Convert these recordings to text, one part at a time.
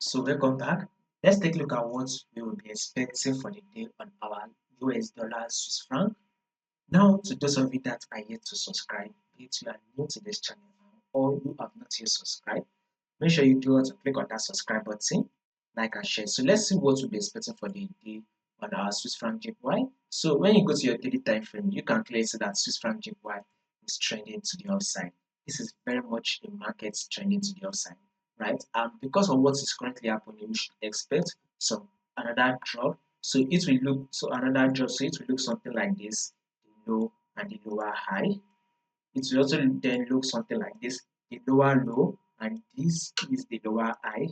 So welcome back. Let's take a look at what we will be expecting for the day on our US dollar Swiss franc. Now, to those of you that are yet to subscribe, be it you are new to this channel or you have not yet subscribed, make sure you do want to click on that subscribe button, like and share. So let's see what we'll be expecting for the day on our Swiss franc JPY. So when you go to your daily time frame, you can clearly see that Swiss franc JPY is trending to the upside. This is very much a market trending to the upside, right? And because of what is currently happening, we should expect some another drop. So it will look so another drop. So it will look something like this, the low and the lower high. It will also then look something like this, the lower low, and this is the lower high.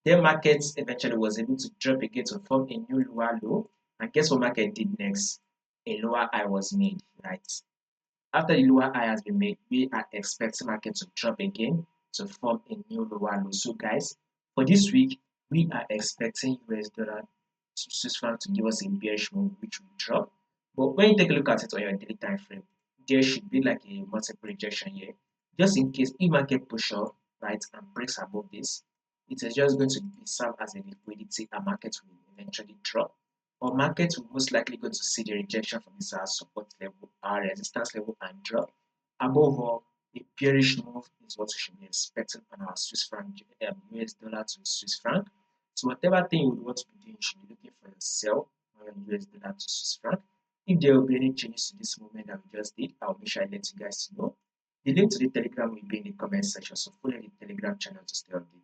Then markets eventually was able to drop again to form a new lower low. And guess what market did next? A lower high was made, right? After the lower high has been made, we are expecting market to drop again to form a new lower low. So guys, for this week, we are expecting US dollar to Swiss franc to give us a bearish move, which will drop. But when you take a look at it on your daily time frame, there should be like a multiple rejection here. Just in case if market push up, right, and breaks above this, it is just going to be serve as a liquidity and market will eventually drop. Or market will most likely going to see the rejection from this support level, our resistance level, and drop. Above all, a bearish move is what we should be expecting on our Swiss franc, US dollar to Swiss franc. So whatever thing you would want to be doing, you should be looking for your sell on your US dollar to Swiss franc. If there will be any changes to this movement that we just did, I'll make sure I let you guys know. The link to the Telegram will be in the comment section, so follow the Telegram channel to stay updated.